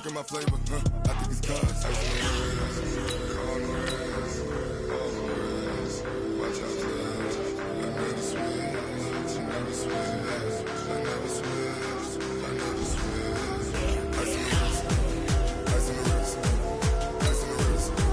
drinking my flavor, I think it's cause ice on the wrist, on the wrist, on the wrist. Watch out, cuz I never switch, I never switch, I never switch, I never switch. Ice on the wrist, ice on the wrist, ice on the wrist, ice on the wrist, ice on the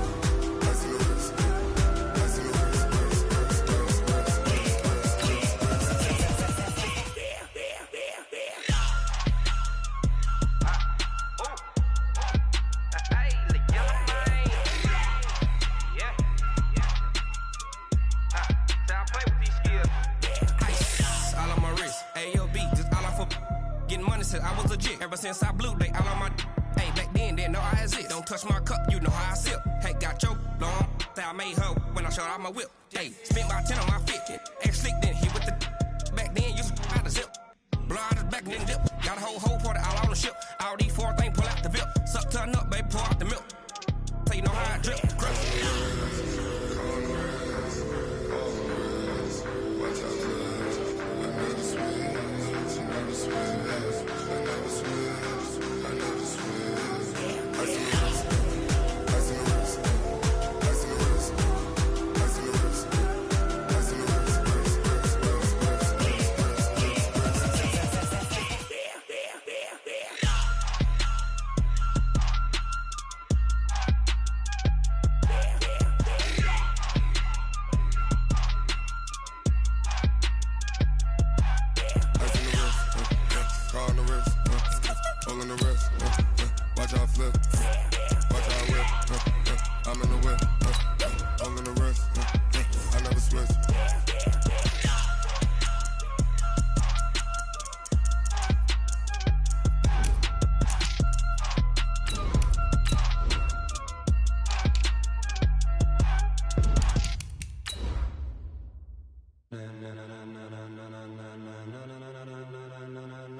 I was legit ever since I blew they all on my hey back then didn't know I had it. Don't touch my cup, you know how I sip. Hey, got your long that I made her when I showed out my whip. Hey, spent about 10 on my fit. Ex slick then hit with the back then used to out the zip. Blood is back then dip. Got a whole party all on the ship. All these four things pull out the VIP. Suck turn up, baby, pour out the milk. So you know how I drip.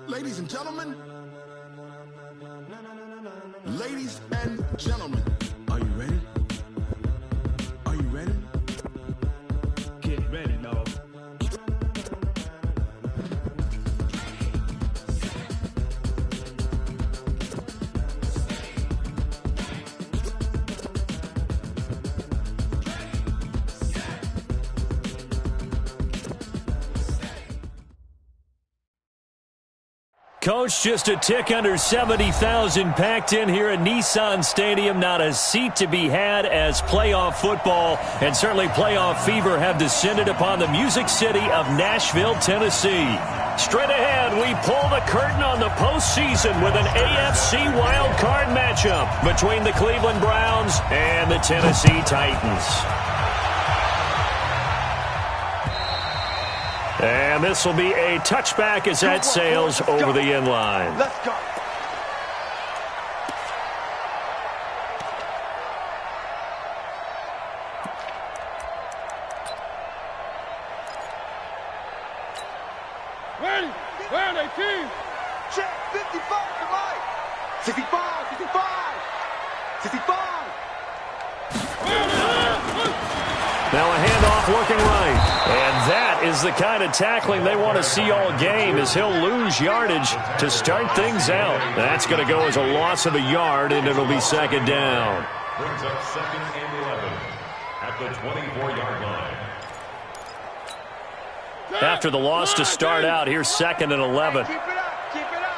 Ladies and gentlemen, ladies and gentlemen, are you ready? Are you ready? Get ready, dog. Coach, just a tick under 70,000 packed in here at Nissan Stadium. Not a seat to be had as playoff football and certainly playoff fever have descended upon the Music City of Nashville, Tennessee. Straight ahead, we pull the curtain on the postseason with an AFC wildcard matchup between the Cleveland Browns and the Tennessee Titans. And this will be a touchback as that sails over the end line. Let's go. Ready? Where are they, team? Check 55 to Mike. 65, 65, 65. Now a handoff looking right. And that is the kind of tackling they want to see all game as he'll lose yardage to start things out. That's going to go as a loss of a yard, and it'll be second down. Brings up 2nd and 11 at the 24-yard line. After the loss to start out, here's 2nd and 11. Keep it up, keep it up.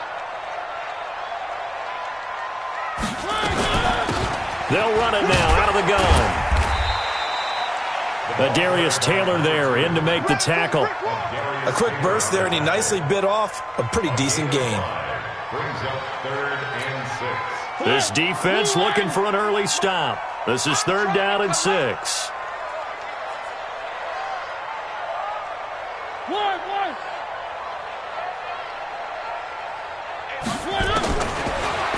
They'll run it now out of the gun. Darius Taylor there in to make the tackle. A quick burst there, and he nicely bit off a pretty decent gain. Brings up 3rd and 6. This defense looking for an early stop. This is 3rd down and 6.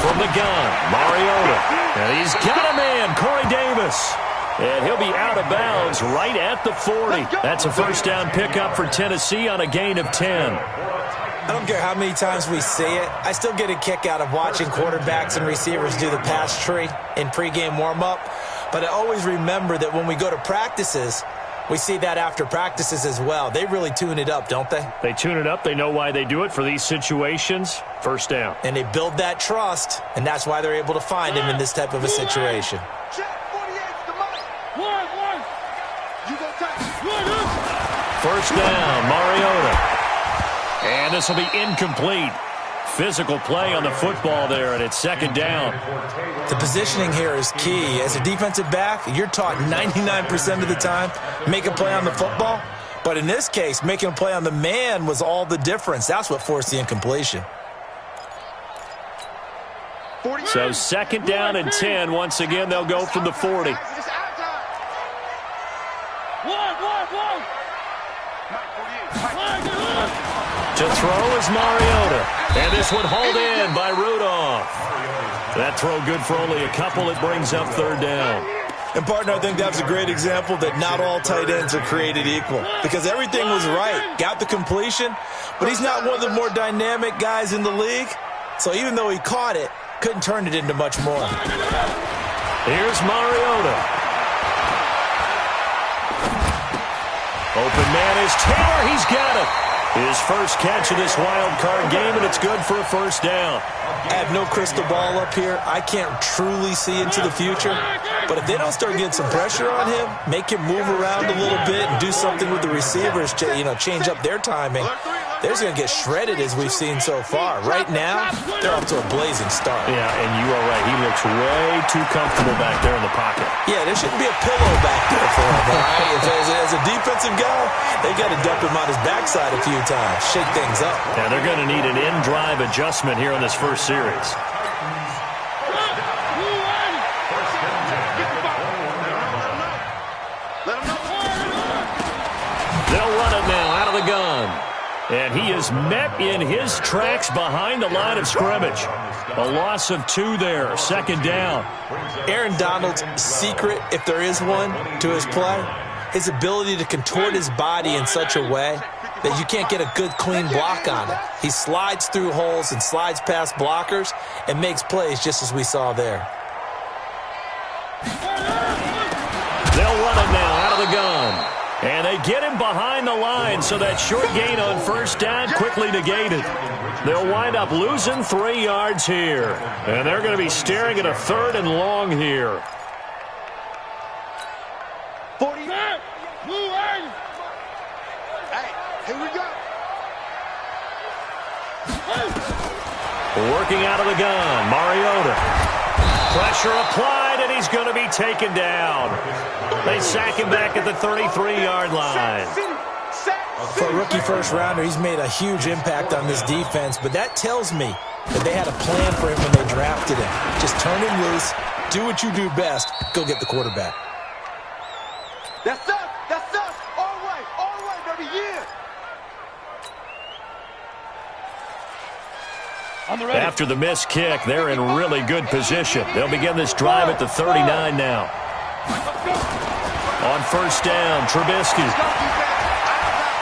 From the gun, Mariota. And he's got a man, Corey Davis. And he'll be out of bounds right at the 40. That's a first down pickup for Tennessee on a gain of 10. I don't care how many times we say it, I still get a kick out of watching quarterbacks and receivers do the pass tree in pregame warm-up. But I always remember that when we go to practices, We see that after practices as well. They really tune it up, don't they? They tune it up. They know why they do it for these situations. First down. And they build that trust, and that's why they're able to find him in this type of a situation. First down, Mariota. And this will be incomplete. Physical play on the football there, and it's second down. The positioning here is key. As a defensive back, you're taught 99% of the time, make a play on the football. But in this case, making a play on the man was all the difference. That's what forced the incompletion. So second down and 10. Once again, they'll go from the 40. To throw is Mariota. And this one hauled in by Rudolph. That throw good for only a couple. It brings up third down. And, partner, I think that's a great example that not all tight ends are created equal. Because everything was right. Got the completion, but he's not one of the more dynamic guys in the league. So even though he caught it, couldn't turn it into much more. Here's Mariota. Open man is Taylor. He's got it. His first catch of this wild card game, and it's good for a first down. I have no crystal ball up here. I can't truly see into the future. But if they don't start getting some pressure on him, make him move around a little bit and do something with the receivers, change up their timing, they're going to get shredded as we've seen so far. Right now, they're off to a blazing start. Yeah, and you are right. He looks way too comfortable back there in the pocket. Yeah, there shouldn't be a pillow back there for him, all right? As a defensive guy, they got to dump him on his backside a few times, shake things up. Yeah, they're going to need an in-drive adjustment here in this first series. They'll run it now out of the gun. And he is met in his tracks behind the line of scrimmage. A loss of 2 there, second down. Aaron Donald's secret, if there is one, to his play, his ability to contort his body in such a way that you can't get a good, clean block on it. He slides through holes and slides past blockers and makes plays just as we saw there. They'll run it now out of the gun. And they get him behind the line, so that short gain on first down quickly negated. They'll wind up losing 3 yards here. And they're going to be staring at a third and long here. 40. Hey, here we go. Working out of the gun, Mariota. Pressure applied, and he's going to be taken down. They sack him back at the 33-yard line. For a rookie first-rounder, he's made a huge impact on this defense, but that tells me that they had a plan for him when they drafted him. Just turn him loose, do what you do best, go get the quarterback. That's us, all right, baby, yeah. After the missed kick, they're in really good position. They'll begin this drive at the 39 now. On first down, Trubisky.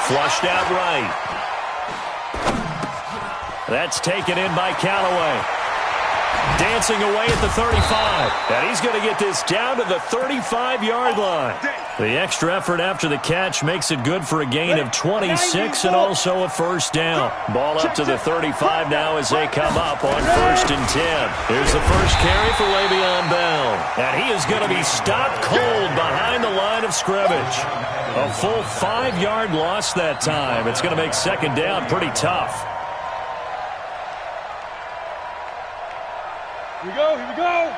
Flushed out right. That's taken in by Callaway. Dancing away at the 35. And he's going to get this down to the 35-yard line. The extra effort after the catch makes it good for a gain of 26 and also a first down. Ball up to the 35 now as they come up on first and 10. Here's the first carry for Le'Veon Bell. And he is going to be stopped cold behind the line of scrimmage. A full 5-yard loss that time. It's going to make second down pretty tough. Here we go.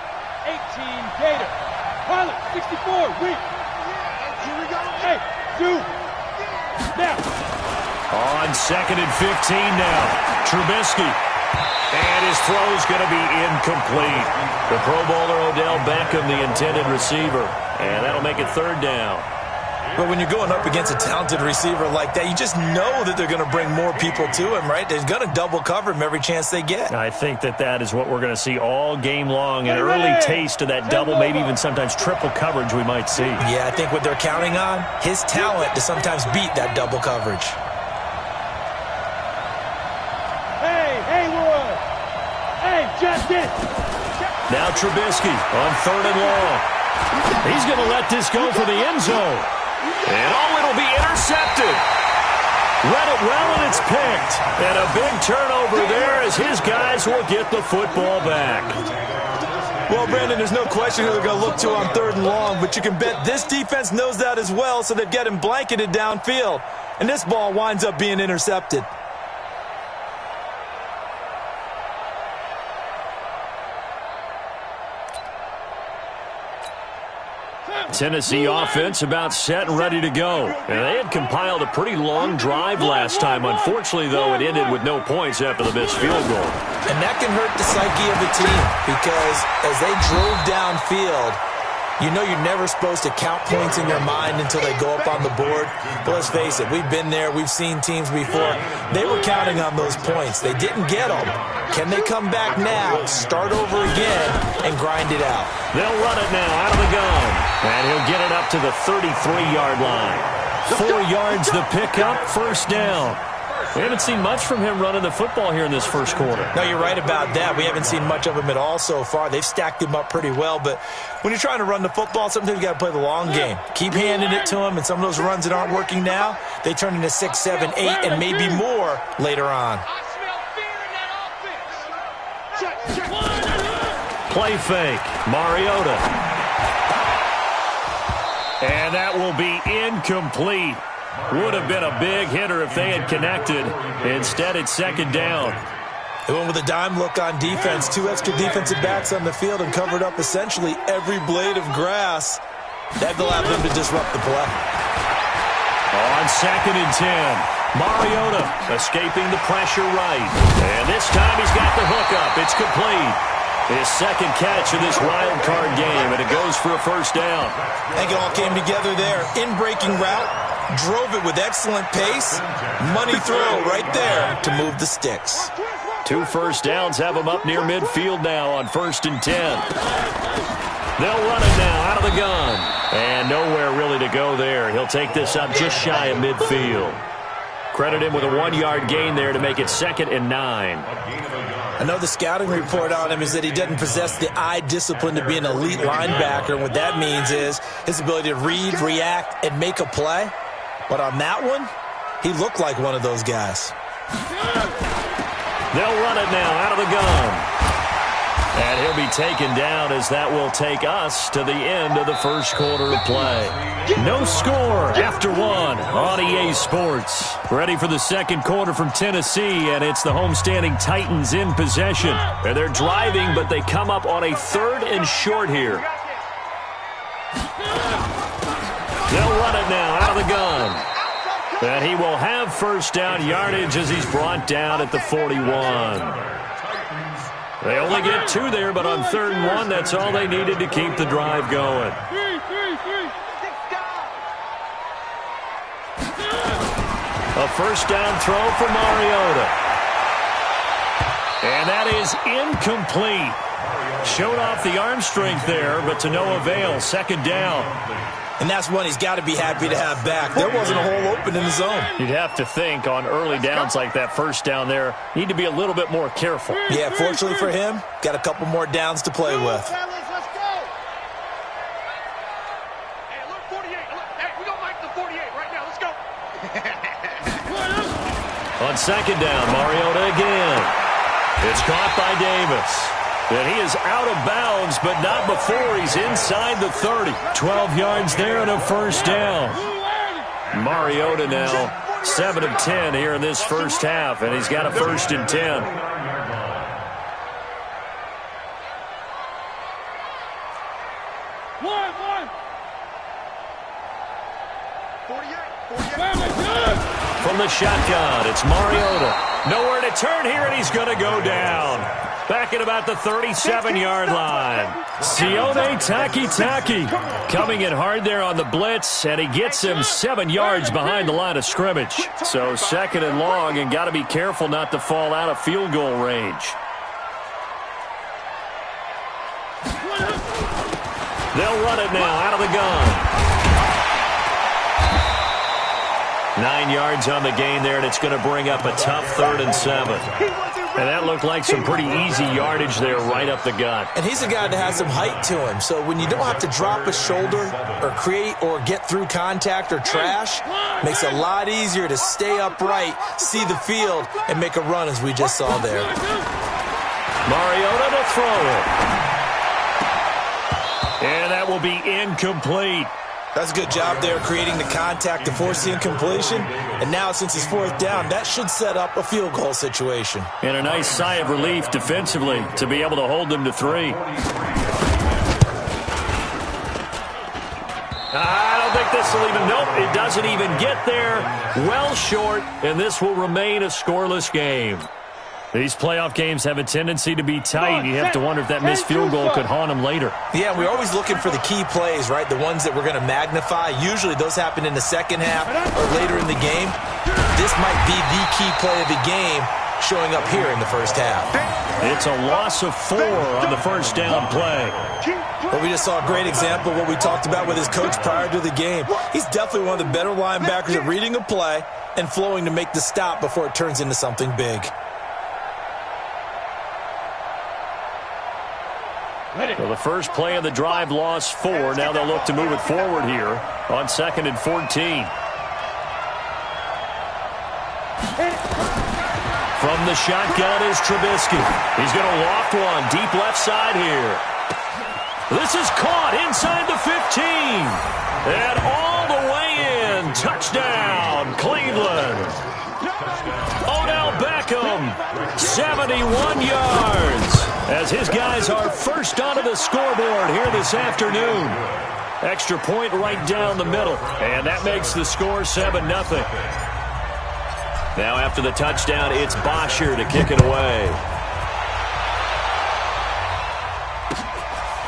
18 Gator. Pilot, 64, weak. Here we go. Hey, do. Now. On second and 15 now. Trubisky. And his throw is going to be incomplete. The Pro Bowler Odell Beckham, the intended receiver. And that'll make it third down. But when you're going up against a talented receiver like that, you just know that they're going to bring more people to him, right? They're going to double cover him every chance they get. I think that is what we're going to see all game long. An early taste of that double, maybe even sometimes triple coverage we might see. Yeah, I think what they're counting on, his talent to sometimes beat that double coverage. Hey, Haywood. Hey, Justin. Now Trubisky on third and long. He's going to let this go for the end zone. And it'll be intercepted. Read it well, and it's picked. And a big turnover there as his guys will get the football back. Well, Brandon, there's no question who they're going to look to on 3rd and long, but you can bet this defense knows that as well, so they've got him blanketed downfield. And this ball winds up being intercepted. Tennessee offense about set and ready to go. And they had compiled a pretty long drive last time. Unfortunately, though, it ended with no points after the missed field goal. And that can hurt the psyche of the team because as they drove downfield, you know you're never supposed to count points in your mind until they go up on the board. But let's face it, we've been there. We've seen teams before. They were counting on those points. They didn't get them. Can they come back now, start over again, and grind it out? They'll run it now out of the gun. And he'll get it up to the 33-yard line. 4 yards the pickup, first down. We haven't seen much from him running the football here in this first quarter. No, you're right about that. We haven't seen much of him at all so far. They've stacked him up pretty well, but when you're trying to run the football, sometimes you got to play the long game. Keep handing it to him, and some of those runs that aren't working now, they turn into 6, 7, 8, and maybe more later on. Play fake, Mariota. And that will be incomplete. Would have been a big hitter if they had connected. Instead, it's second down. They went with a dime look on defense. 2 extra defensive backs on the field and covered up essentially every blade of grass. That allowed them to disrupt the play. On 2nd and 10, Mariota escaping the pressure right. And this time he's got the hook up. It's complete. His second catch of this wild card game, and it goes for a first down. I think it all came together there. In-breaking route, drove it with excellent pace. Money throw right there to move the sticks. 2 first downs have him up near midfield now on 1st and 10. They'll run it now out of the gun. And nowhere really to go there. He'll take this up just shy of midfield. Credit him with a 1-yard gain there to make it 2nd and 9. I know the scouting report on him is that he doesn't possess the eye discipline to be an elite linebacker. And what that means is his ability to read, react, and make a play. But on that one, he looked like one of those guys. They'll run it now out of the gun. And he'll be taken down as that will take us to the end of the first quarter of play. No score after 1 on EA Sports. Ready for the second quarter from Tennessee, and it's the homestanding Titans in possession. And they're driving, but they come up on a 3rd and short here. They'll run it now out of the gun. And he will have first down yardage as he's brought down at the 41. They only get 2 there, but on 3rd and 1, that's all they needed to keep the drive going. A first down throw for Mariota. And that is incomplete. Showed off the arm strength there, but to no avail. 2nd down. And that's one he's got to be happy to have back. There wasn't a hole open in the zone. You'd have to think on early downs like that first down there, need to be a little bit more careful. Yeah, fortunately for him, got a couple more downs to play with. On 2nd down, Mariota again. It's caught by Davis. And he is out of bounds, but not before he's inside the 30. 12 yards there and a first down. Mariota now 7 of 10 here in this first half, and he's got a 1st and 10. From the shotgun, it's Mariota. Nowhere to turn here, and he's going to go down. Back at about the 37-yard line. Sione Takitaki coming in hard there on the blitz, and he gets him 7 yards behind the line of scrimmage. So 2nd and long, and got to be careful not to fall out of field goal range. They'll run it now out of the gun. 9 yards on the gain there, and it's going to bring up a tough 3rd and 7. And that looked like some pretty easy yardage there right up the gut. And he's a guy that has some height to him. So when you don't have to drop a shoulder or create or get through contact or trash, makes it a lot easier to stay upright, see the field, and make a run as we just saw there. Mariota to throw it. And that will be incomplete. That's a good job there creating the contact to force the incompletion. And now since it's fourth down, that should set up a field goal situation. And a nice sigh of relief defensively to be able to hold them to 3. I don't think this will even, nope, it doesn't even get there. Well short, and this will remain a scoreless game. These playoff games have a tendency to be tight. You have to wonder if that missed field goal could haunt them later. Yeah, we're always looking for the key plays, right? The ones that we're going to magnify. Usually those happen in the second half or later in the game. This might be the key play of the game showing up here in the first half. It's a loss of 4 on the first down play. Well, we just saw a great example of what we talked about with his coach prior to the game. He's definitely one of the better linebackers at reading a play and flowing to make the stop before it turns into something big. So the first play of the drive lost 4. Now they'll look to move it forward here on 2nd and 14. From the shotgun is Trubisky. He's going to loft one deep left side here. This is caught inside the 15. And all the way in. Touchdown, Cleveland. Odell Beckham, 71 yards. As his guys are first onto the scoreboard here this afternoon. Extra point right down the middle. And that makes the score 7-0. Now after the touchdown, it's Bosher to kick it away.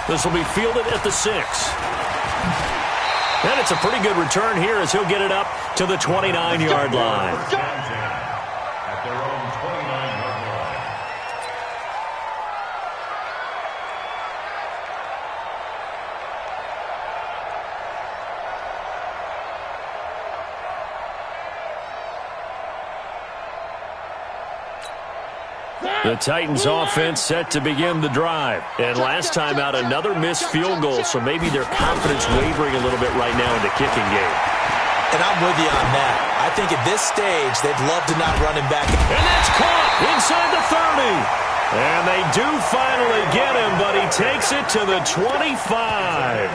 This will be fielded at the 6. And it's a pretty good return here as he'll get it up to the 29-yard line. At their own 29-yard line. The Titans offense set to begin the drive. And last time out, another missed field goal, so maybe their confidence wavering a little bit right now in the kicking game. And I'm with you on that. I think at this stage, they'd love to not run him back. And that's caught inside the 30. And they do finally get him, but he takes it to the 25.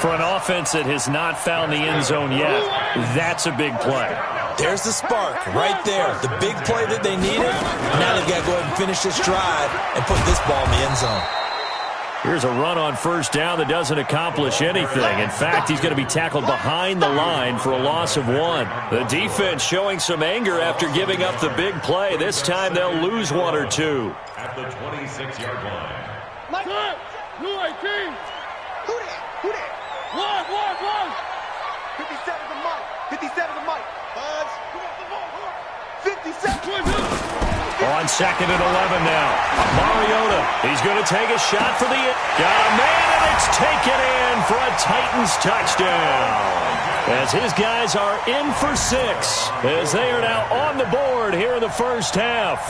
For an offense that has not found the end zone yet, that's a big play. There's the spark right there. The big play that they needed. Now they've got to go ahead and finish this drive and put this ball in the end zone. Here's a run on first down that doesn't accomplish anything. In fact, he's going to be tackled behind the line for a loss of 1. The defense showing some anger after giving up the big play. This time they'll lose 1 or 2. At the 26-yard line. Who that? Who that? One. 57 to Mike. 57 to Mike. Buzz. 57. On 2nd and 11 now. Mariota, he's going to take a shot for the... Got a man, and it's taken in for a Titans touchdown. As his guys are in for 6, as they are now on the board here in the first half.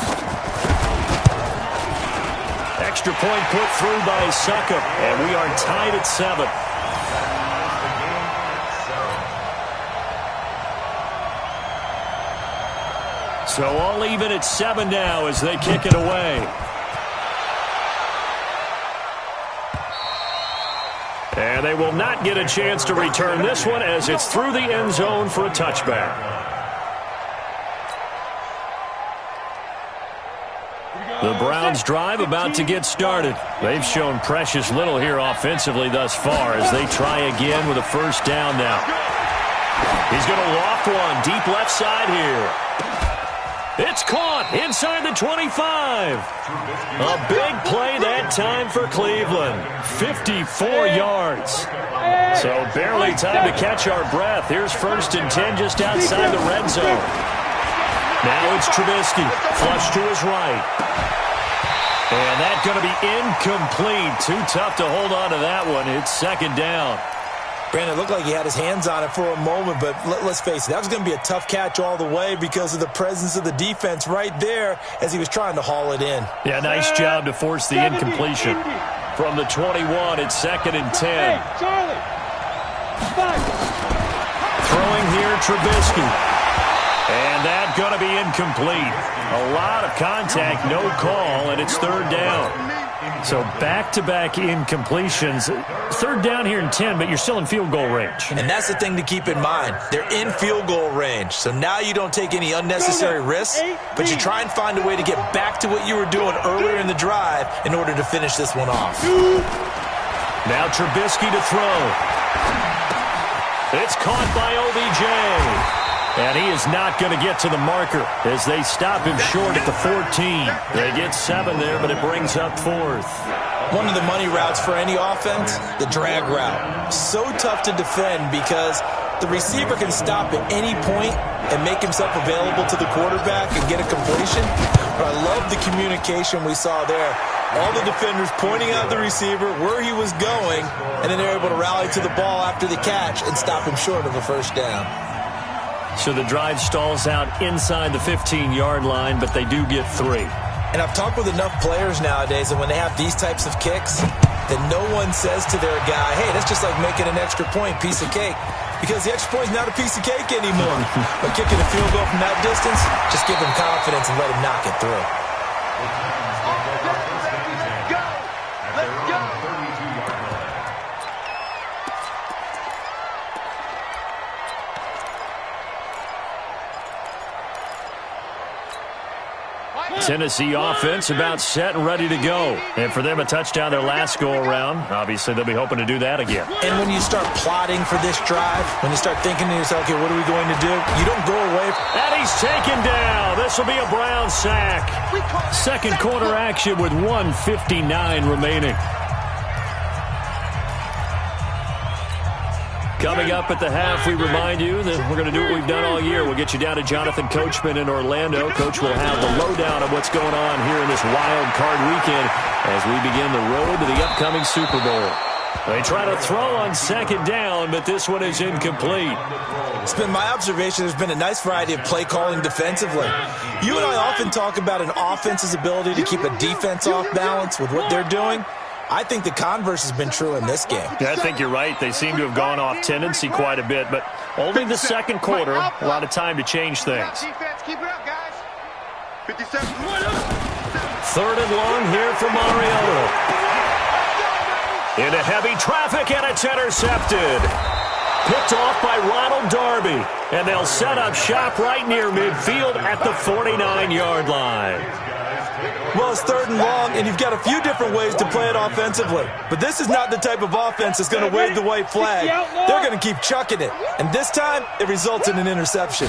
Extra point put through by Succop, and we are tied at 7. So all even at 7 now as they kick it away. And they will not get a chance to return this one as it's through the end zone for a touchback. The Browns drive about to get started. They've shown precious little here offensively thus far as they try again with a first down now. He's going to loft one deep left side here. It's caught inside the 25. A big play that time for Cleveland. 54 yards. So barely time to catch our breath. Here's 1st and 10 just outside the red zone. Now it's Trubisky. Flush to his right. And that's going to be incomplete. Too tough to hold on to that one. It's 2nd down. Brandon, it looked like he had his hands on it for a moment, but let's face it, that was going to be a tough catch all the way because of the presence of the defense right there as he was trying to haul it in. Yeah, nice job to force the incompletion. From the 21, it's 2nd and 10. Hey, Charlie. 5. Throwing here, Trubisky. And that's going to be incomplete. A lot of contact, no call, and it's 3rd down. So back-to-back incompletions. 3rd down here in 10, but you're still in field goal range. And that's the thing to keep in mind. They're in field goal range. So now you don't take any unnecessary risks, but you try and find a way to get back to what you were doing earlier in the drive in order to finish this one off. Now Trubisky to throw. It's caught by OBJ. And he is not going to get to the marker as they stop him short at the 14. They get 7 there, but it brings up 4th. One of the money routes for any offense, the drag route. So tough to defend because the receiver can stop at any point and make himself available to the quarterback and get a completion. But I love the communication we saw there. All the defenders pointing out the receiver, where he was going, and then they're able to rally to the ball after the catch and stop him short of a 1st down. So the drive stalls out inside the 15-yard line, but they do get 3. And I've talked with enough players nowadays that when they have these types of kicks, that no one says to their guy, hey, that's just like making an extra point, piece of cake. Because the extra point is not a piece of cake anymore. But kicking a field goal from that distance, just give him confidence and let him knock it through. Tennessee offense about set and ready to go. And for them, a touchdown their last go-around. Obviously, they'll be hoping to do that again. And when you start plotting for this drive, when you start thinking to yourself, okay, what are we going to do? You don't go away. And he's taken down. This will be a Brown sack. 2nd quarter action with 1:59 remaining. Coming up at the half, we remind you that we're going to do what we've done all year. We'll get you down to Jonathan Coachman in Orlando. Coach will have the lowdown of what's going on here in this wild card weekend as we begin the road to the upcoming Super Bowl. They try to throw on 2nd down, but this one is incomplete. It's been my observation there's been a nice variety of play calling defensively. You and I often talk about an offense's ability to keep a defense off balance with what they're doing. I think the converse has been true in this game. Yeah, I think you're right. They seem to have gone off tendency quite a bit, but only the 2nd quarter, a lot of time to change things. Keep it up, guys. 57. 3rd and long here for Mariota. Into heavy traffic, and it's intercepted. Picked off by Ronald Darby, and they'll set up shop right near midfield at the 49-yard line. Well, it's 3rd and long, and you've got a few different ways to play it offensively. But this is not the type of offense that's going to wave the white flag. They're going to keep chucking it. And this time, it results in an interception.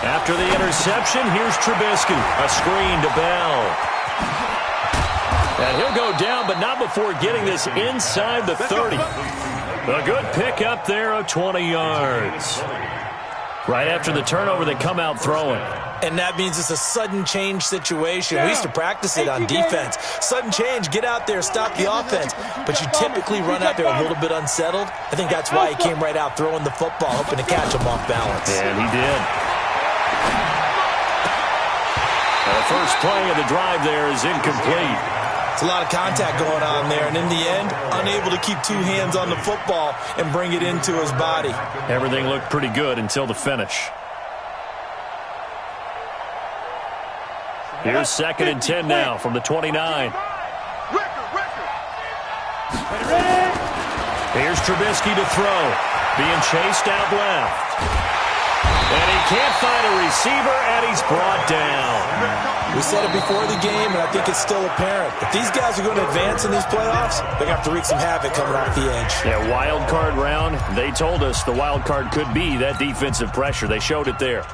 After the interception, here's Trubisky. A screen to Bell. And he'll go down, but not before getting this inside the 30. A good pickup there of 20 yards. Right after the turnover, they come out throwing. And that means it's a sudden change situation. We used to practice it on defense. Sudden change, get out there, stop the offense. But you typically run out there a little bit unsettled. I think that's why he came right out throwing the football, hoping to catch him off balance. And he did. The first play of the drive there is incomplete. It's a lot of contact going on there, and in the end, unable to keep 2 hands on the football and bring it into his body. Everything looked pretty good until the finish. Here's 2nd and 10 now from the 29. Here's Trubisky to throw. Being chased out left. And he can't find a receiver, and he's brought down. We said it before the game, and I think it's still apparent. If these guys are going to advance in these playoffs, they're going to have to wreak some havoc coming off the edge. Yeah, wild card round. They told us the wild card could be that defensive pressure. They showed it there.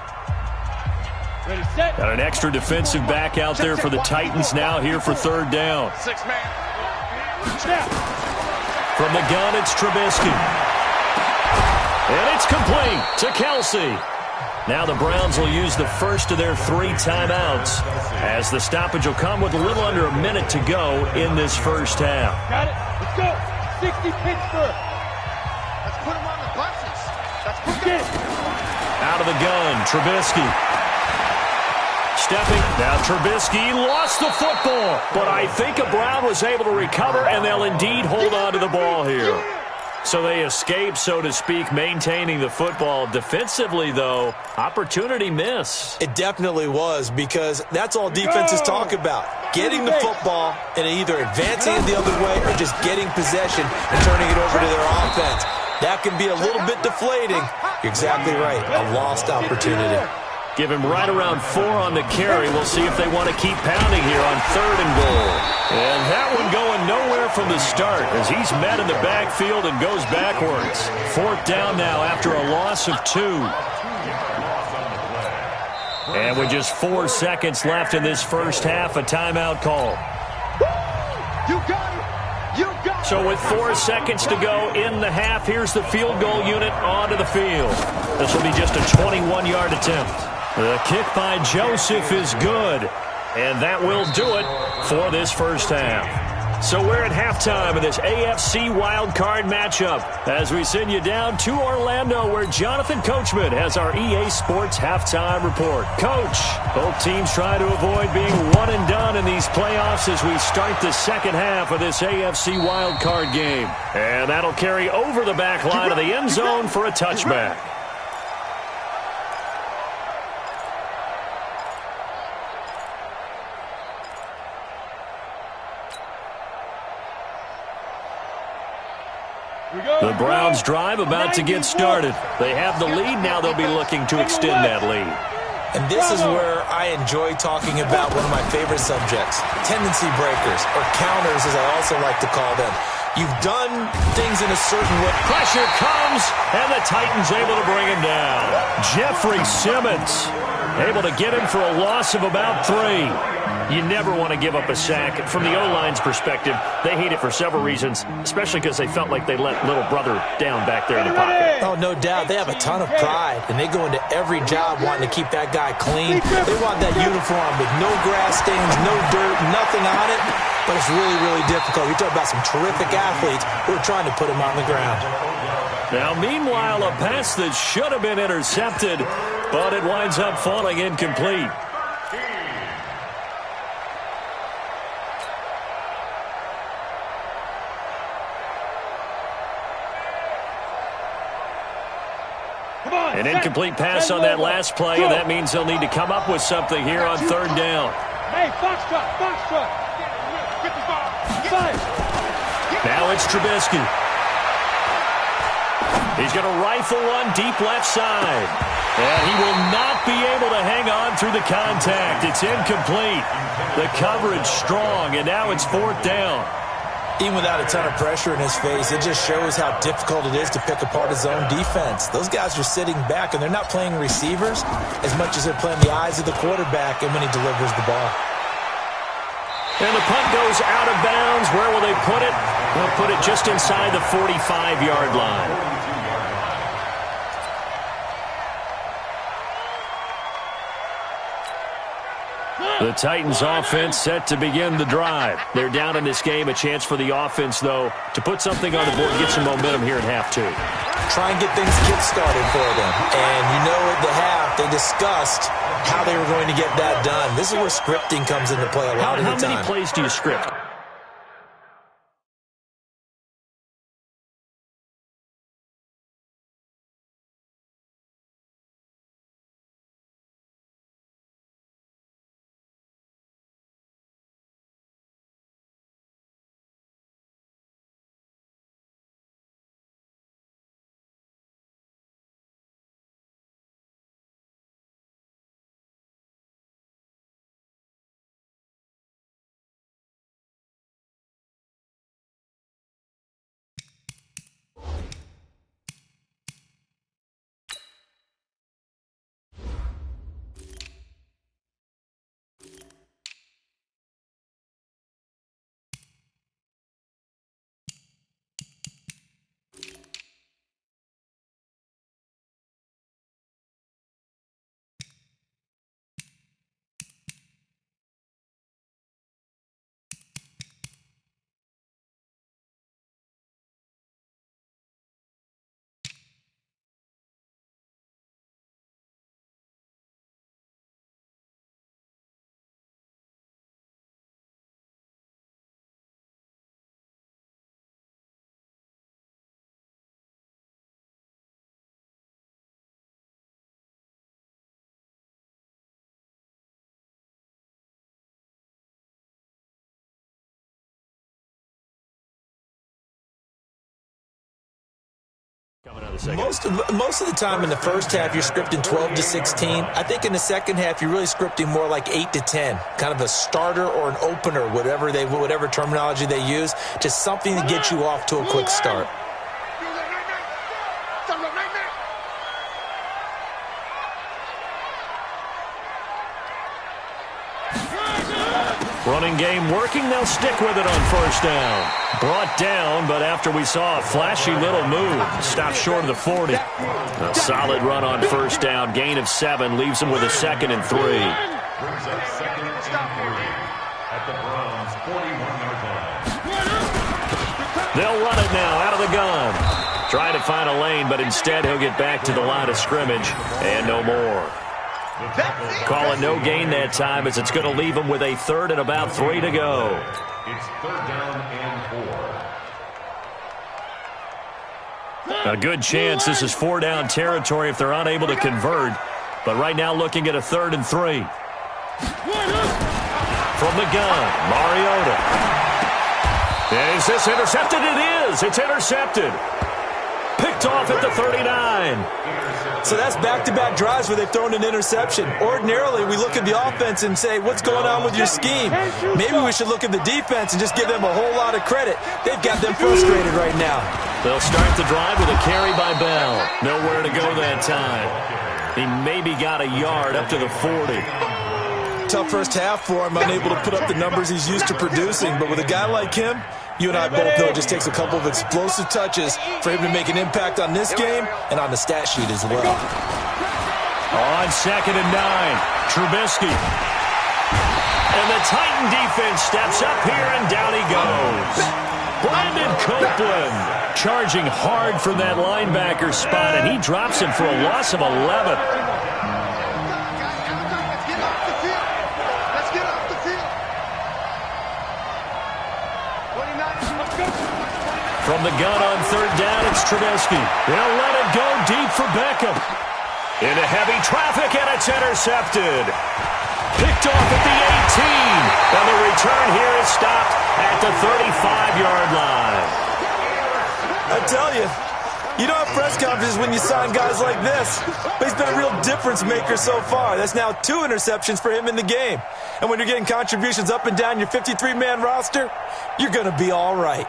Got an extra defensive back out there for the Titans now here for 3rd down. 6-man. From the gun, it's Trubisky. And it's complete to Kelsey. Now the Browns will use the first of their 3 timeouts as the stoppage will come with a little under a minute to go in this first half. Got it. Let's go. 60 Pittsburgh. Out of the gun, Trubisky. Stepping. Now Trubisky lost the football. But I think Brown was able to recover, and they'll indeed hold on to the ball here. So they escape, so to speak, maintaining the football. Defensively, though, opportunity miss. It definitely was, because that's all defenses talk about. Getting the football and either advancing it the other way or just getting possession and turning it over to their offense. That can be a little bit deflating. You're exactly right. A lost opportunity. Give him right around 4 on the carry. We'll see if they want to keep pounding here on 3rd and goal. And that one going nowhere from the start as he's met in the backfield and goes backwards. 4th down now after a loss of 2. And with just 4 seconds left in this first half, a timeout call. You got it. You got it. So with 4 seconds to go in the half, here's the field goal unit onto the field. This will be just a 21-yard attempt. The kick by Joseph is good, and that will do it for this first half. So we're at halftime of this AFC wildcard matchup as we send you down to Orlando, where Jonathan Coachman has our EA Sports halftime report. Coach, both teams try to avoid being one and done in these playoffs as we start the second half of this AFC wildcard game. And that'll carry over the back line of the end zone for a touchback. The Browns drive about to get started. They have the lead. Now they'll be looking to extend that lead. And this is where I enjoy talking about one of my favorite subjects, tendency breakers, or counters as I also like to call them. You've done things in a certain way. Pressure comes, and the Titans able to bring him down. Jeffrey Simmons able to get him for a loss of about 3. You never want to give up a sack. From the O-line's perspective, they hate it for several reasons, especially because they felt like they let little brother down back there in the pocket. Oh, no doubt. They have a ton of pride, and they go into every job wanting to keep that guy clean. They want that uniform with no grass stains, no dirt, nothing on it, but it's really, really difficult. You're talking about some terrific athletes who are trying to put him on the ground. Now, meanwhile, a pass that should have been intercepted, but it winds up falling incomplete. An incomplete pass on that last play, and that means they'll need to come up with something here on 3rd down. Hey, Foxtrot, Foxtrot. 55. Now it's Trubisky. He's going to rifle one deep left side. And he will not be able to hang on through the contact. It's incomplete. The coverage strong, and now it's 4th down. Even without a ton of pressure in his face, it just shows how difficult it is to pick apart his own defense. Those guys are sitting back, and they're not playing receivers as much as they're playing the eyes of the quarterback and when he delivers the ball. And the punt goes out of bounds. Where will they put it? They'll put it just inside the 45-yard line. The Titans offense set to begin the drive. They're down in this game. A chance for the offense, though, to put something on the board and get some momentum here in half 2. Try and get things kick-started for them. And you know at the half, they discussed how they were going to get that done. This is where scripting comes into play a lot of the time. How many plays do you script? Most of the time in the first half, you're scripting 12 to 16. I think in the second half, you're really scripting more like 8 to 10, kind of a starter or an opener, whatever terminology they use, just something to get you off to a quick start. Running game working. They'll stick with it on first down. Brought down, but after we saw a flashy little move, stopped short of the 40. A solid run on first down. Gain of 7 leaves them with a 2nd and 3. Brings up 2nd and 3 at the Browns' 41-yard line. They'll run it now out of the gun. Trying to find a lane, but instead he'll get back to the line of scrimmage and no more. Call it no gain that time as it's going to leave him with a 3rd and about 3 to go. It's 3rd down and 4. A good chance this is 4-down territory if they're unable to convert. But right now looking at a 3rd and 3. From the gun, Mariota. Is this intercepted? It is. It's intercepted. Picked off at the 39. So that's back-to-back drives where they've thrown an interception. Ordinarily, we look at the offense and say, what's going on with your scheme? Maybe we should look at the defense and just give them a whole lot of credit. They've got them frustrated right now. They'll start the drive with a carry by Bell. Nowhere to go that time. He maybe got a yard up to the 40. Tough first half for him, unable to put up the numbers he's used to producing. But with a guy like him, you and I both know it just takes a couple of explosive touches for him to make an impact on this game and on the stat sheet as well. On 2nd and 9, Trubisky. And the Titan defense steps up here, and down he goes. Brandon Copeland charging hard for that linebacker spot, and he drops him for a loss of 11. From the gun on 3rd down, it's Trubisky. They'll let it go deep for Beckham. Into heavy traffic, and it's intercepted. Picked off at the 18. And the return here is stopped at the 35-yard line. I tell you, you don't have press conferences when you sign guys like this. But he's been a real difference maker so far. That's now 2 interceptions for him in the game. And when you're getting contributions up and down your 53-man roster, you're going to be all right.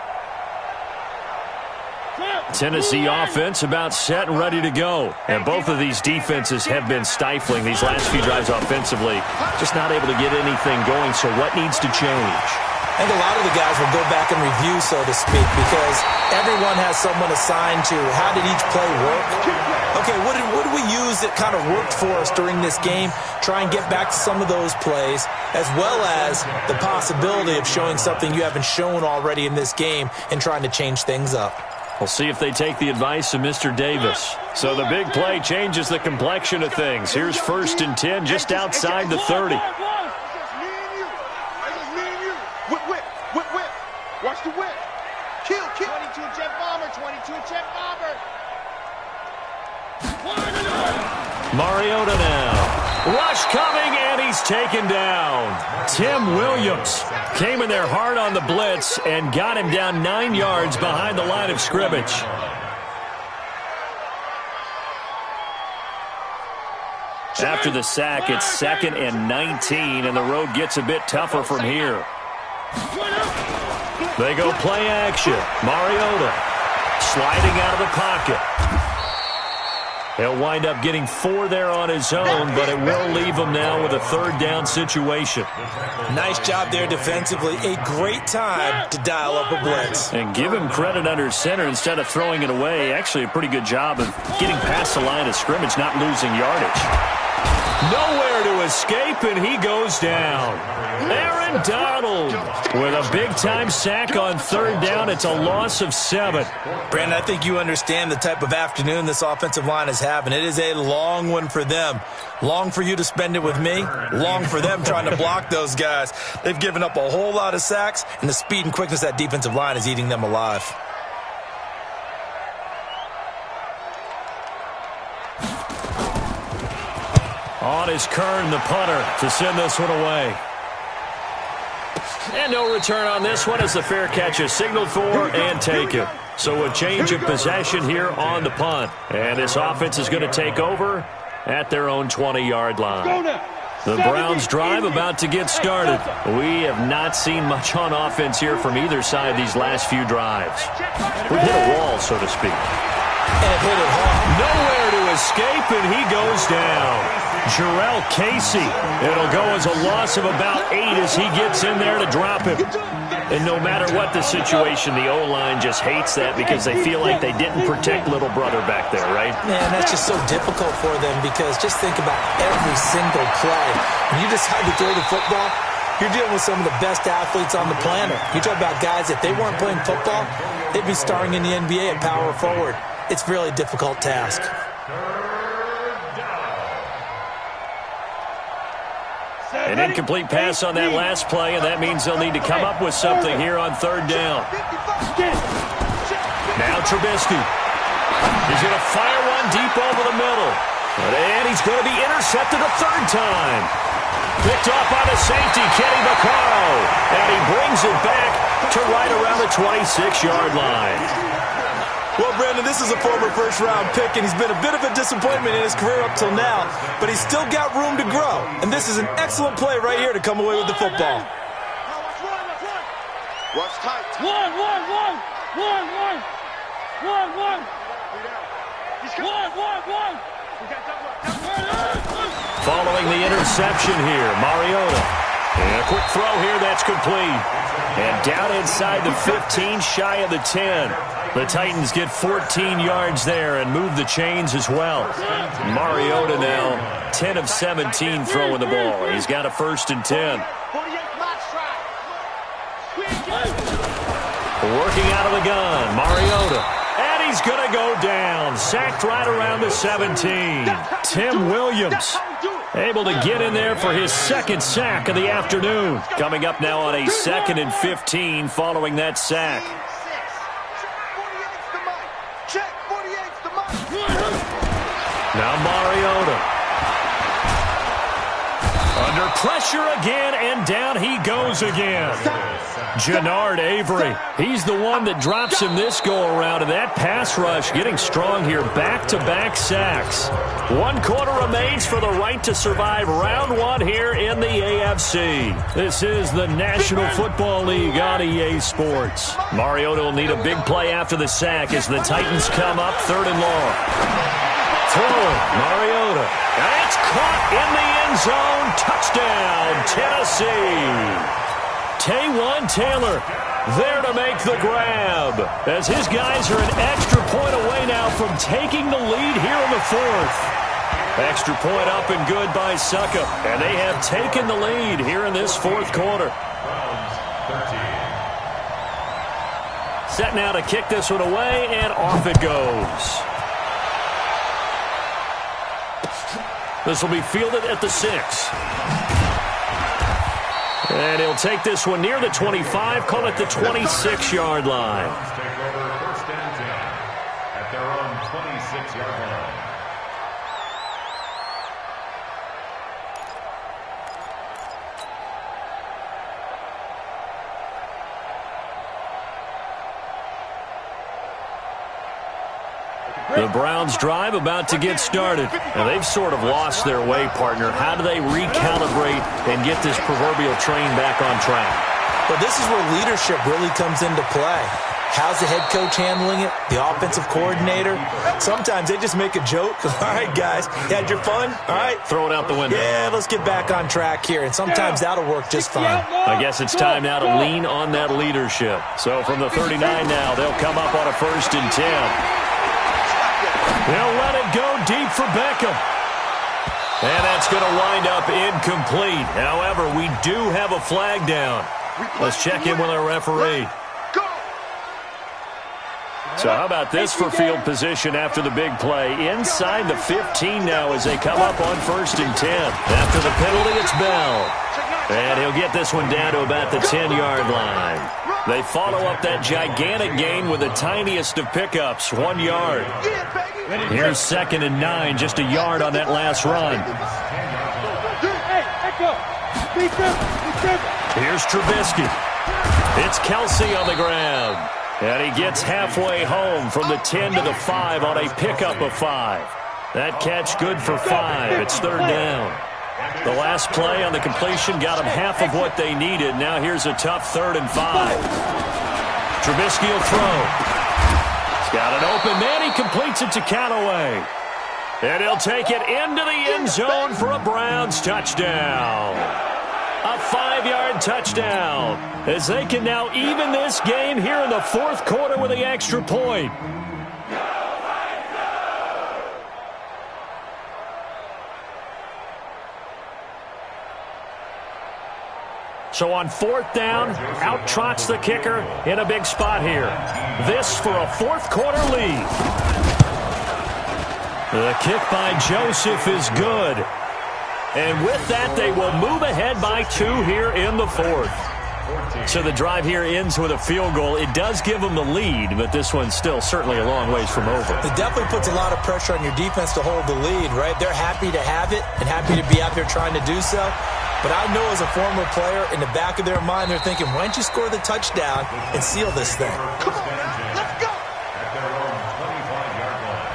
Tennessee offense about set and ready to go. And both of these defenses have been stifling these last few drives offensively. Just not able to get anything going, so what needs to change? I think a lot of the guys will go back and review, so to speak, because everyone has someone assigned to how did each play work. Okay, what did we use that kind of worked for us during this game? Try and get back to some of those plays, as well as the possibility of showing something you haven't shown already in this game and trying to change things up. We'll see if they take the advice of Mr. Davis. So the big play changes the complexion of things. Here's 1st and 10 just outside the 30. Watch the whip. Kill. 22 jet bomber. 22 jet bomber. Mariota now. Rush coming, and he's taken down. Tim Williams came in there hard on the blitz and got him down 9 yards behind the line of scrimmage. After the sack, it's 2nd and 19, and the road gets a bit tougher from here. They go play action. Mariota sliding out of the pocket. He'll wind up getting 4 there on his own, but it will leave him now with a 3rd down situation. Nice job there defensively. A great time to dial up a blitz. And give him credit under center instead of throwing it away. Actually a pretty good job of getting past the line of scrimmage, not losing yardage. Nowhere to escape, and he goes down. Aaron Donald with a big-time sack on 3rd down. It's a loss of 7. Brandon, I think you understand the type of afternoon this offensive line is having. It is a long one for them. Long for you to spend it with me. Long for them trying to block those guys. They've given up a whole lot of sacks, and the speed and quickness of that defensive line is eating them alive. On is Kern, the punter, to send this one away. And no return on this one as the fair catch is signaled for and taken. So a change of possession here on the punt. And this offense is going to take over at their own 20-yard line. The Browns drive about to get started. We have not seen much on offense here from either side these last few drives. We've hit a wall, so to speak. And it hit it hard. Nowhere to escape, and he goes down. Jarrell Casey. It'll go as a loss of about 8 as he gets in there to drop him. And no matter what the situation, the O-line just hates that because they feel like they didn't protect little brother back there, right? Man, that's just so difficult for them because just think about every single play. When you decide to throw the football, you're dealing with some of the best athletes on the planet. You talk about guys, if they weren't playing football, they'd be starring in the NBA at power forward. It's a really difficult task. An incomplete pass on that last play, and that means they'll need to come up with something here on third down. Now Trubisky. He's going to fire one deep over the middle. And he's going to be intercepted a third time. Picked off by the safety, Kenny Vaccaro. And he brings it back to right around the 26-yard line. Well, Brandon, this is a former first-round pick, and he's been a bit of a disappointment in his career up till now, but he's still got room to grow. And this is an excellent play right here to come away with the football. Watch tight. One. Following the interception here, Mariota. And a quick throw here that's complete. And down inside the 15, shy of the 10. The Titans get 14 yards there and move the chains as well. Mariota now 10 of 17 throwing the ball. He's got a 1st and 10. Working out of the gun, Mariota. And he's going to go down. Sacked right around the 17. Tim Williams able to get in there for his 2nd sack of the afternoon. Coming up now on a 2nd and 15 following that sack. Now Mariota. Under pressure again, and down he goes again. Jannard Avery. He's the one that drops him this go-around, and that pass rush getting strong here. Back-to-back sacks. 1 quarter remains for the right to survive round 1 here in the AFC. This is the National Football League on EA Sports. Mariota will need a big play after the sack as the Titans come up 3rd and long. Throwing, Mariota. And it's caught in the end zone. Touchdown, Tennessee. Taywan Taylor there to make the grab as his guys are an extra point away now from taking the lead here in the 4th. Extra point up and good by Succop. And they have taken the lead here in this 4th quarter. Set now to kick this one away, and off it goes. This will be fielded at the 6. And he'll take this one near the 25, call it the 26-yard line. Take over 1st and 10 at their own 26-yard line. The Browns drive about to get started. And they've sort of lost their way, partner. How do they recalibrate and get this proverbial train back on track? Well, this is where leadership really comes into play. How's the head coach handling it? The offensive coordinator? Sometimes they just make a joke. All right, guys, you had your fun? All right. Throw it out the window. Yeah, let's get back on track here. And sometimes that'll work just fine. I guess it's time now to lean on that leadership. So from the 39 now, they'll come up on a 1st and 10. They'll let it go deep for Beckham. And that's going to wind up incomplete. However, we do have a flag down. Let's check in with our referee. So how about this for field position after the big play? Inside the 15 now as they come up on 1st and 10. After the penalty, it's Bell. And he'll get this one down to about the 10-yard line. They follow up that gigantic gain with the tiniest of pickups, 1 yard. Here's 2nd and 9, just a yard on that last run. Hey, echo. Here's Trubisky. It's Kelsey on the ground. And he gets halfway home from the 10 to the 5 on a pickup of 5. That catch good for 5. It's third down. The last play on the completion got them half of what they needed. Now here's a tough 3rd and 5. Trubisky will throw. He's got an open man. He completes it to Callaway. And he'll take it into the end zone for a Browns touchdown. A 5-yard touchdown as they can now even this game here in the 4th quarter with the extra point. So on 4th down, out trots the kicker in a big spot here. This for a 4th quarter lead. The kick by Joseph is good. And with that, they will move ahead by 2 here in the 4th. So the drive here ends with a field goal. It does give them the lead, but this one's still certainly a long ways from over. It definitely puts a lot of pressure on your defense to hold the lead, right? They're happy to have it and happy to be out there trying to do so. But I know as a former player, in the back of their mind, they're thinking, why don't you score the touchdown and seal this thing? Come on, now, let's go. At their own 25-yard line.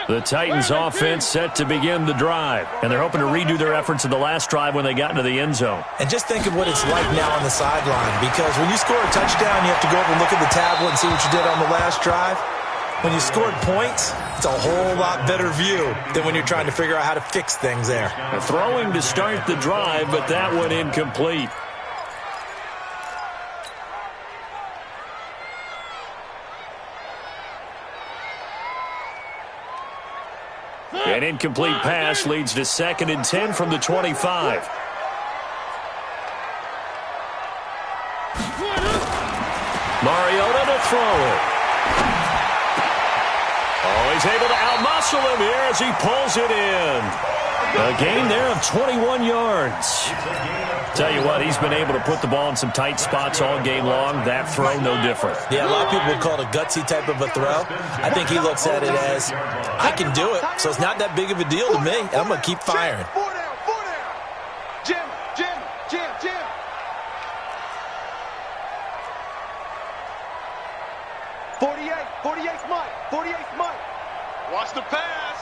The Titans offense set to begin the drive, and they're hoping to redo their efforts in the last drive when they got into the end zone. And just think of what it's like now on the sideline, because when you score a touchdown, you have to go over and look at the tablet and see what you did on the last drive. When you scored points, it's a whole lot better view than when you're trying to figure out how to fix things there. Throwing to start the drive, but that one incomplete. An incomplete pass leads to 2nd and 10 from the 25. Mariota to throw it. Oh, he's able to outmuscle him here as he pulls it in. A gain there of 21 yards. Tell you what, he's been able to put the ball in some tight spots all game long. That throw, no different. Yeah, a lot of people would call it a gutsy type of a throw. I think he looks at it as, I can do it, so it's not that big of a deal to me, and I'm going to keep firing. 4 down. Jim. 48's Mike. Watch the pass.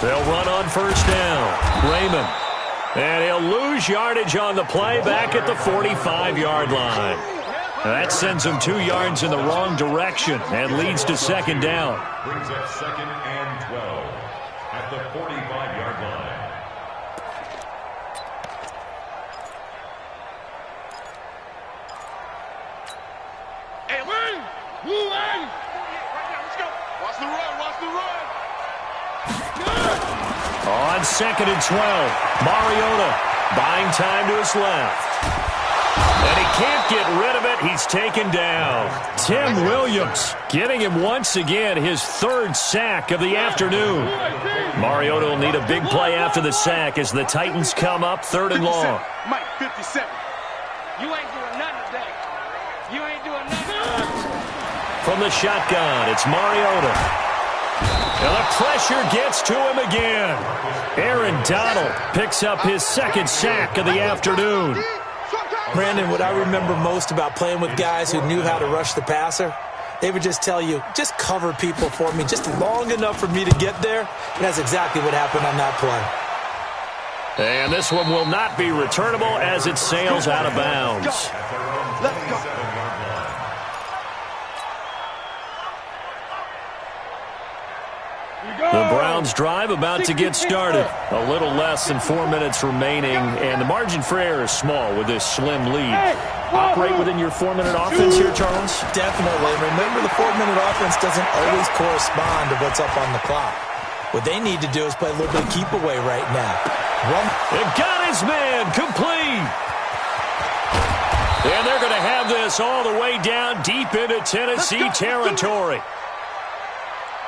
They'll run on 1st down. Raymond. And he'll lose yardage on the play back at the 45-yard line. That sends him 2 yards in the wrong direction and leads to 2nd down. Brings up 2nd and 12 at the 45-yard line. Hey, Wayne! Right now, let's go. Watch the run. On 2nd and 12, Mariota buying time to his left. And he can't get rid of it. He's taken down. Tim Williams getting him once again his 3rd sack of the afternoon. Mariota will need a big play after the sack as the Titans come up 3rd and long. Mike, 57. You ain't doing nothing today. You ain't doing nothing. From the shotgun, it's Mariota. And the pressure gets to him again. Aaron Donald picks up his 2nd sack of the afternoon. Brandon, what I remember most about playing with guys who knew how to rush the passer, they would just tell you, just cover people for me just long enough for me to get there. And that's exactly what happened on that play. And this one will not be returnable as it sails out of bounds. Let's go. The Browns drive about to get started. A little less than 4 minutes remaining, and the margin for error is small with this slim lead. Operate within your 4-minute offense here, Charles? Definitely. Remember, the 4-minute offense doesn't always correspond to what's up on the clock. What they need to do is play a little bit of keep away right now. They've got his man complete. And they're going to have this all the way down deep into Tennessee territory.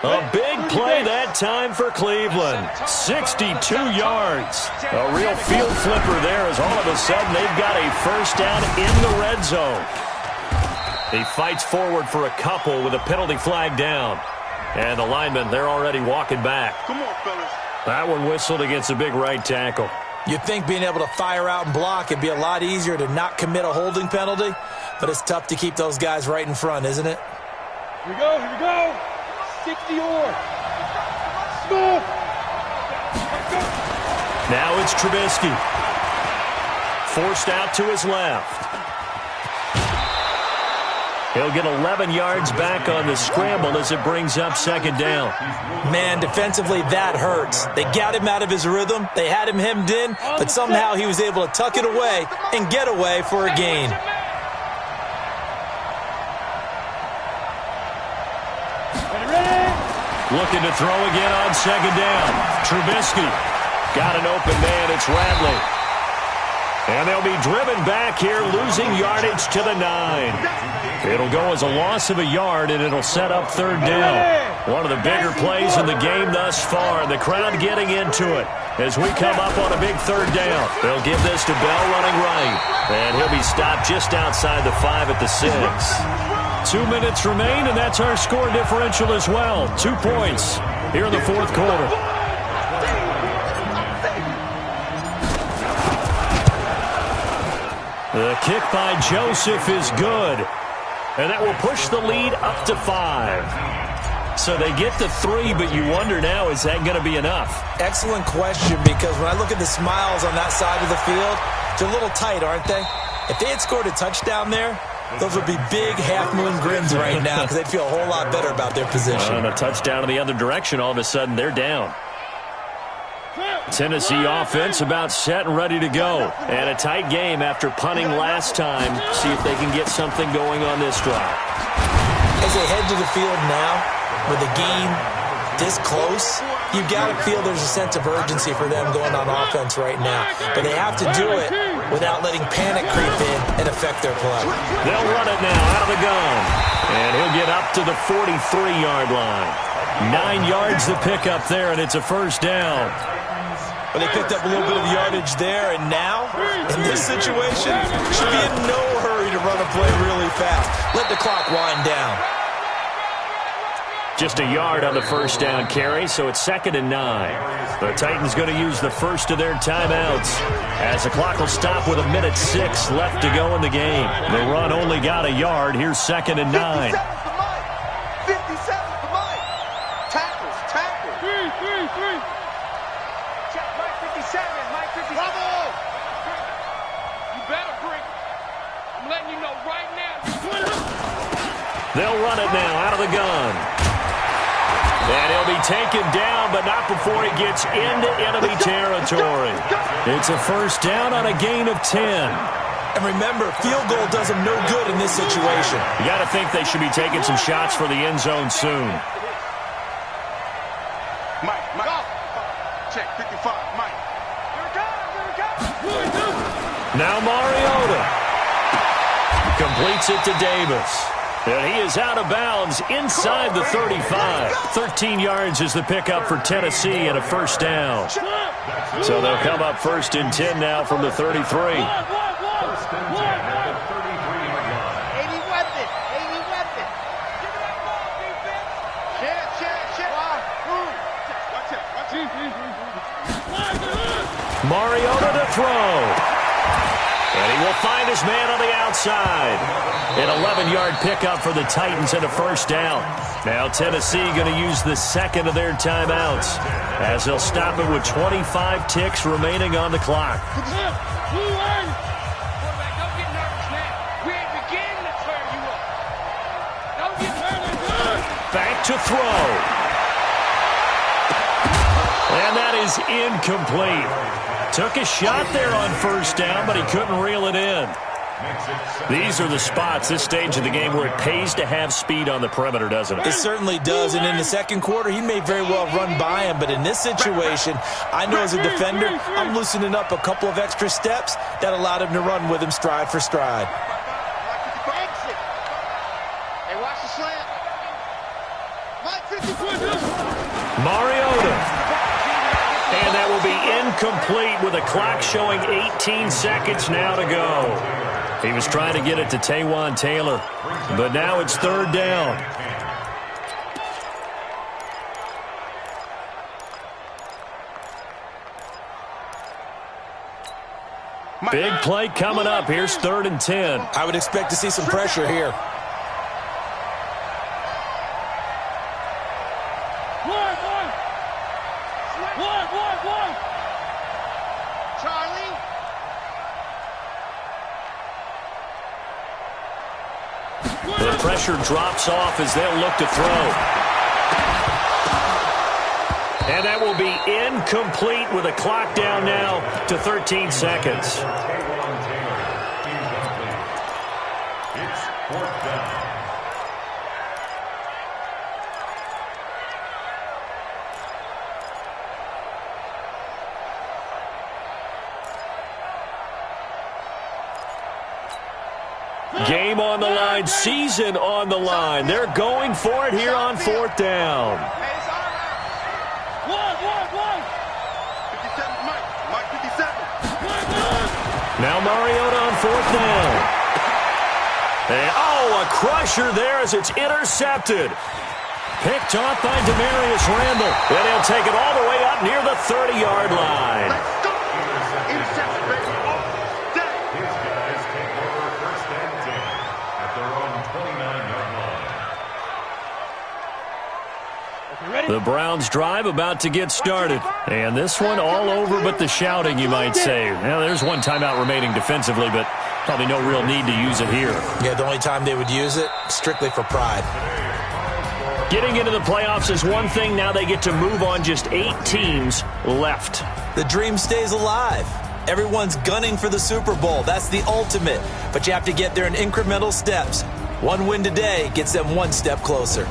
A big play that time for Cleveland. 62 yards. A real field flipper there as all of a sudden they've got a first down in the red zone. He fights forward for a couple with a penalty flag down. And the linemen, they're already walking back. Come on, fellas. That one whistled against a big right tackle. You'd think being able to fire out and block would be a lot easier to not commit a holding penalty, but it's tough to keep those guys right in front, isn't it? Here we go, here we go. 60 yards. Smooth. Now it's Trubisky. Forced out to his left. He'll get 11 yards back on the scramble as it brings up second down. Man, defensively, that hurts. They got him out of his rhythm. They had him hemmed in, but somehow he was able to tuck it away and get away for a gain. Looking to throw again on second down. Trubisky got an open man. It's Radley. And they'll be driven back here, losing yardage to the 9. It'll go as a loss of a yard, and it'll set up third down. One of the bigger plays in the game thus far. The crowd getting into it as we come up on a big third down. They'll give this to Bell running right. And he'll be stopped just outside the 5 at the 6. 2 minutes remain, and that's our score differential as well. 2 points here in the fourth quarter. The kick by Joseph is good. And that will push the lead up to 5. So they get to 3, but you wonder now, is that going to be enough? Excellent question, because when I look at the smiles on that side of the field, they're a little tight, aren't they? If they had scored a touchdown there, those would be big half-moon grins right now because they'd feel a whole lot better about their position. And a touchdown in the other direction, all of a sudden they're down. Tennessee offense about set and ready to go. And a tight game after punting last time. See if they can get something going on this drive. As they head to the field now, with the game this close, you got to feel there's a sense of urgency for them going on offense right now. But they have to do it without letting panic creep in and affect their play. They'll run it now out of the gun. And he'll get up to the 43-yard line. 9 yards to pick up there, and it's a first down. But they picked up a little bit of yardage there, and now, in this situation, should be in no hurry to run a play really fast. Let the clock wind down. Just a yard on the first down carry, so it's 2nd and 9. The Titans going to use the first of their timeouts as the clock will stop with 1:06 left to go in the game. The run only got a yard. Here's 2nd and 9. 57 for Mike. Tackles. Three. Check Mike 57. Mike 57. Bravo! You better bring it. I'm letting you know right now. They'll run it now out of the gun. And he'll be taken down, but not before he gets into enemy territory. It's a first down on a gain of 10. And remember, field goal does them no good in this situation. You got to think they should be taking some shots for the end zone soon. Mike. Check 55. Mike. Here it comes. Now Mariota completes it to Davis. And he is out of bounds inside the 35. 13 yards is the pickup for Tennessee and a first down. So they'll come up 1st and 10 now from the 33. 80 weapon. Check. Mariota to throw. And he will find his man on the outside. An 11-yard pickup for the Titans and a first down. Now Tennessee going to use the second of their timeouts as they'll stop it with 25 ticks remaining on the clock. Quarterback, don't get nervous now. We ain't beginning to turn you up. Don't get nervous. Back to throw. And that is incomplete. Took a shot there on first down, but he couldn't reel it in. These are the spots, this stage of the game, where it pays to have speed on the perimeter, doesn't it? It certainly does, and in the second quarter, he may very well run by him, but in this situation, I know as a defender, I'm loosening up a couple of extra steps that allowed him to run with him stride for stride. Exit. Hey, watch the slant. Mariota. And that will be incomplete with a clock showing 18 seconds now to go. He was trying to get it to Taywan Taylor, but now it's third down. Big play coming up. Here's 3rd and 10. I would expect to see some pressure here. Charlie. The pressure drops off as they'll look to throw. And that will be incomplete with a clock down now to 13 seconds. It's 4th down. Game on the line, season on the line. They're going for it here on 4th down. Hey, it's all right. 57, Mike 57. Now Mariota on 4th down. And, a crusher there as it's intercepted. Picked off by Demarius Randall. And he'll take it all the way up near the 30-yard line. Let's go. Interception, baby. His guys take over 1st and 10 at their own 29-yard line. The Browns drive about to get started. And this one all over but the shouting, you might say. Now, there's one timeout remaining defensively, but probably no real need to use it here. Yeah, the only time they would use it, strictly for pride. Getting into the playoffs is one thing. Now they get to move on. Just 8 teams left. The dream stays alive. Everyone's gunning for the Super Bowl. That's the ultimate. But you have to get there in incremental steps. One win today gets them one step closer.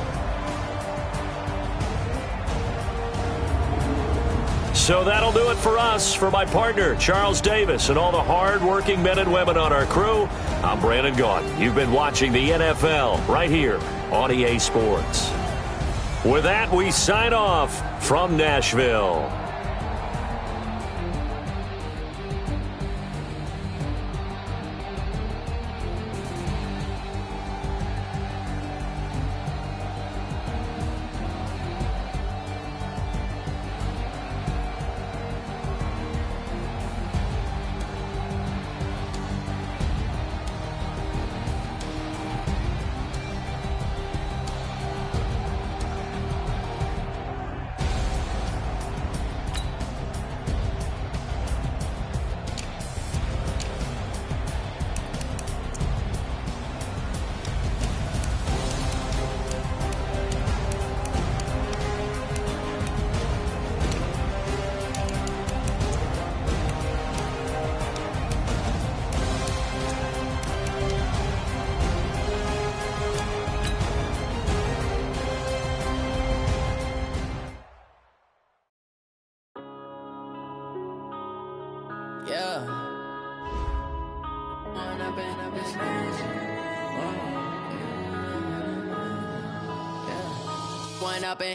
So that'll do it for us. For my partner, Charles Davis, and all the hard-working men and women on our crew, I'm Brandon Gaudin. You've been watching the NFL right here on EA Sports. With that, we sign off from Nashville.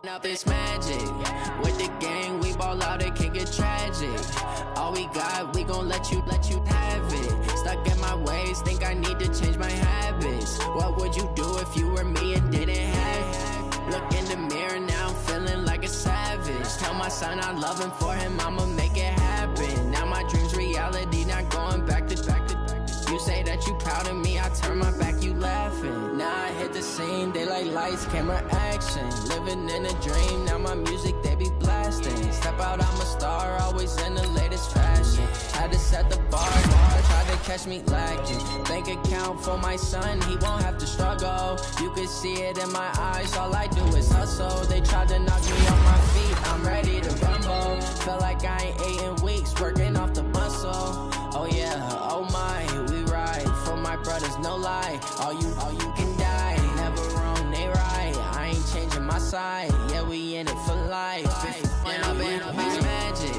Up this magic with the gang, we ball out, it can get tragic. All we got, we gon' let you have it. Stuck in my ways, think I need to change my habits. What would you do if you were me and didn't have it? Look in the mirror now, I'm feeling like a savage. Tell my son I love him, for him I'ma make it happen. Now my dreams reality, not going back to. You say that you proud of me, I turn my back, you laughing. Now I hit the scene, they like lights, camera, action. Living in a dream, now my music, they be blasting. Step out, I'm a star, always in the latest fashion. Had to set the bar, tried to catch me lacking. Bank account for my son, he won't have to struggle. You could see it in my eyes, all I do is hustle. They tried to knock me off my feet, I'm ready to rumble. Feel like I ain't ate in weeks, working off the muscle. Oh yeah, oh my, we ride for my brothers, no lie. All you can die, never wrong, they right. I ain't changing my side, yeah, we in it for life. And I've been magic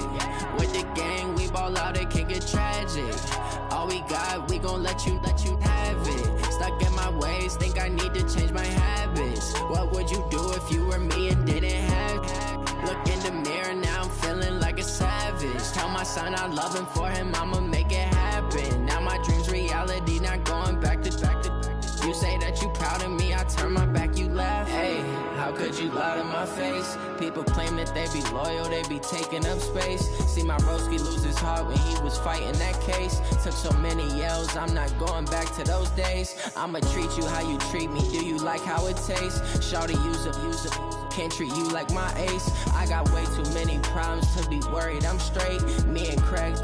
with the gang, we ball out, it can get tragic. All we got, we gon' let you have it. Stuck in my ways, think I need to change my habits. What would you do if you were me son, I'm loving for him, I'ma make it happen. Now my dream's reality, not going back to. You say that you proud of me, I turn my back, you laugh. Hey, how could you lie to my face? People claim that they be loyal, they be taking up space. See my broski lose his heart when he was fighting that case. Took so many yells, I'm not going back to those days. I'ma treat you how you treat me, do you like how it tastes? Shawty, use up, can't treat you like my ace. I got way too many problems to be worried, I'm straight. Me and Craig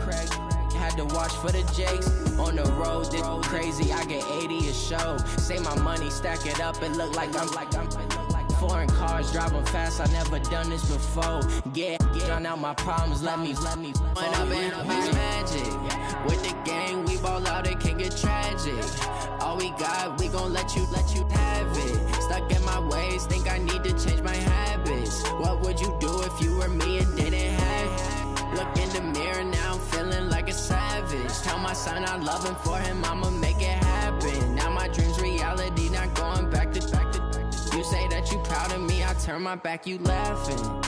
had to watch for the Jakes. On the road, this crazy, I get 80 a show. Say my money, stack it up, it look like I'm foreign cars, driving fast, I never done this before. Get on out my problems, let me When I've been up is magic. With the gang, we ball out, it can get tragic. All we got, we gon' let you have it. Stuck in my ways, think I need to change my habits. What would you do if you were me and didn't have it? Look in the mirror now, I'm feeling like a savage. Tell my son I'm loving for him, I'ma make it happen. Now my dream's reality, not going back to. You say that you proud of me, I turn my back, you laughing.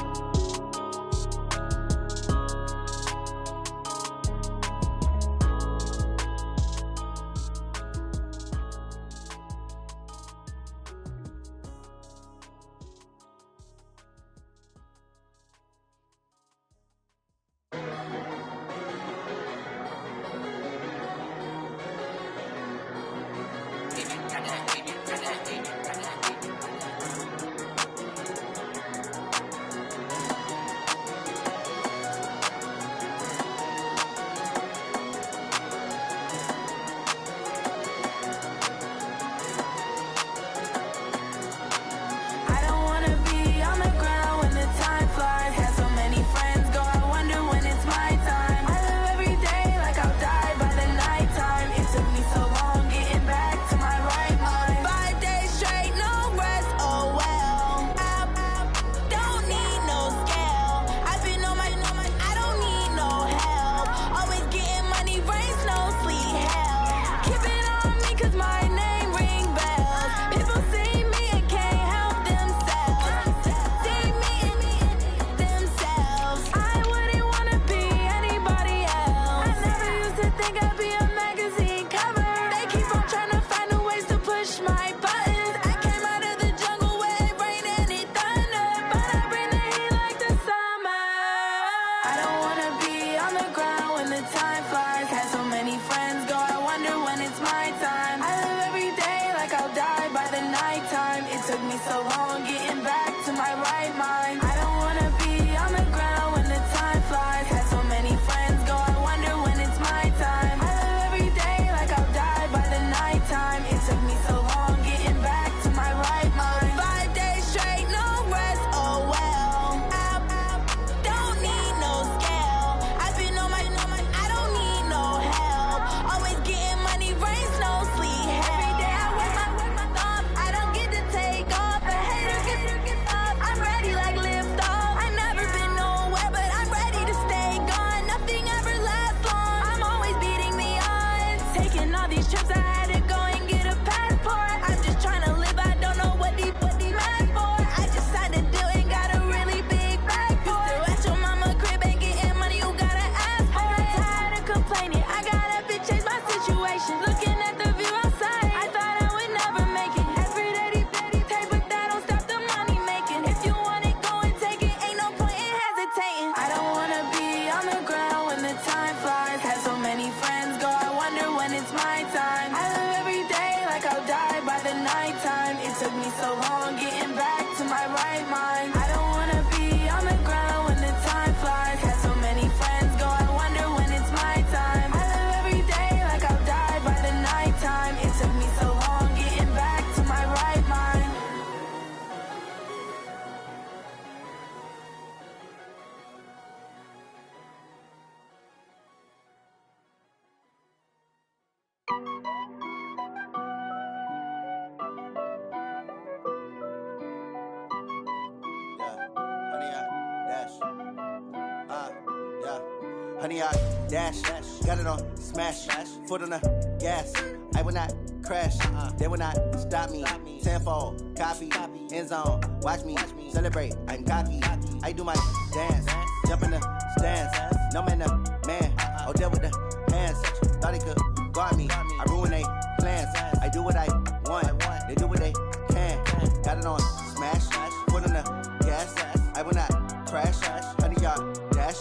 Honey, I dash, got it on smash, foot on the gas. I will not crash, they will not stop me. Tenfold, copy, end zone, watch me celebrate. I'm cocky, I do my dance. Jump in the stands, no man, man. Oh, there with the hands. Thought he could guard me. I ruin they plans. I do what I want. They do what they can. Got it on smash. Foot on the gas. I will not crash. 100-yard dash.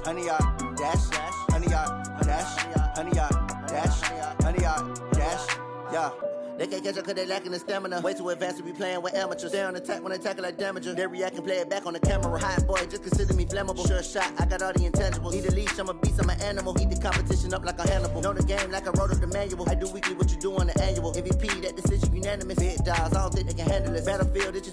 100-yard dash. 100-yard dash. 100-yard dash. 100-yard dash. Yeah. They can't catch up cause they lacking the stamina. Way too advanced to be playing with amateurs. Stay on attack when they tackle like damager. They react and play it back on the camera. Hot boy, just consider me flammable. Sure shot, I got all the intangibles. Need a leash, I'm a beast, I'm an animal. Heat the competition up like a Hannibal. Know the game like I wrote up the manual. I do weekly what you do on the annual. MVP, that decision unanimous. Big dogs, I don't think they can handle it. Battlefield, it's just